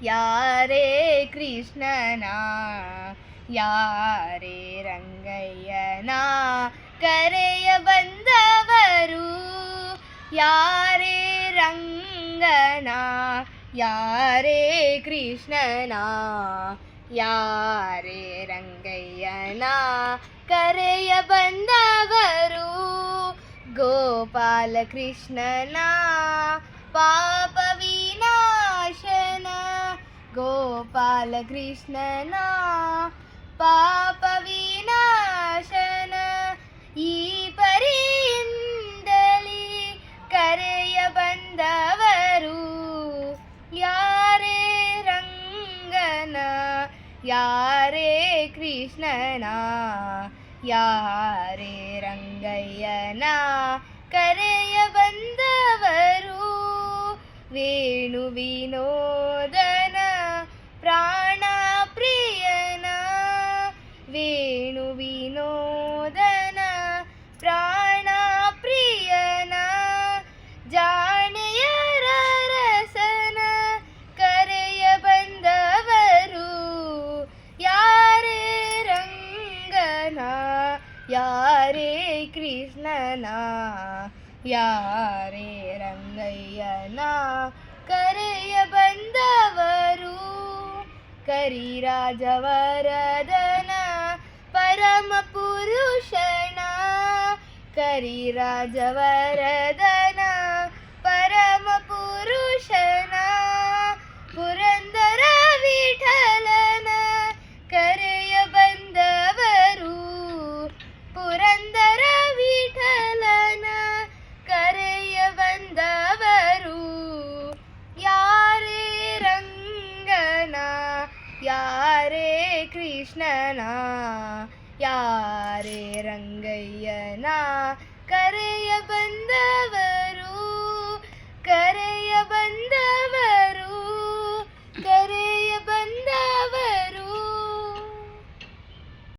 ಯಾರೇ ಕೃಷ್ಣನ ಯಾರೇ ರಂಗಯ್ಯನ ಕರೆಯ ಬಂದವರು ಯಾರೇ ರಂಗನ ಯಾರೇ ಕೃಷ್ಣನ ಯಾರೇ ರಂಗಯ್ಯನ ಕರೆಯ ಬಂದವರು ಗೋಪಾಲ ಕೃಷ್ಣನ ಪಾಪ ವಿನಾಶನ ಗೋಪಾಲ ಕೃಷ್ಣನ ಪಾಪ ವಿನಾಶನ ಈ ಪರಿಯಿಂದಲೇ ಕರೆಯ ಬಂದವರು ಯಾರೇ ರಂಗನ ಯಾರೇ ಕೃಷ್ಣನ ಯಾರೇ ರಂಗಯ್ಯನ ಕರೆಯ ಬಂದವರು ವೇಣು ವಿನೋದನ ಪ್ರಾಣ ಪ್ರಿಯನ ವೇಣು ವಿನೋದನ ಪ್ರಾಣ ಪ್ರಿಯನ ಜಾಣೆಯರ ರಸನ ಕರೆಯ ಬಂದವರು ಯಾರೇ ರಂಗನ ಯಾರೇ ಕೃಷ್ಣನ ಯಾರೇ ರಂಗಯ್ಯನ ಕರೆಯ ಬಂದವರು ಕರಿರಾಜವರದನ ಪರಮ ಪುರುಷನ ಕರಿರಾಜವರದನ ಪರಮ ಪುರುಷನ ಪುರಂದರ ವಿಠಲನ ಕರೆಯ ಬಂದವರು ಪುರಂದರ ವಿಠಲನ ಕರೆಯ ಬಂದವರು ಯಾರೇ ರಂಗನ ಯಾರೇ ಕೃಷ್ಣನ ಯಾರೇ ರಂಗಯ್ಯನ ಕರೆಯ ಬಂದವರು ಕರೆಯ ಬಂದವರು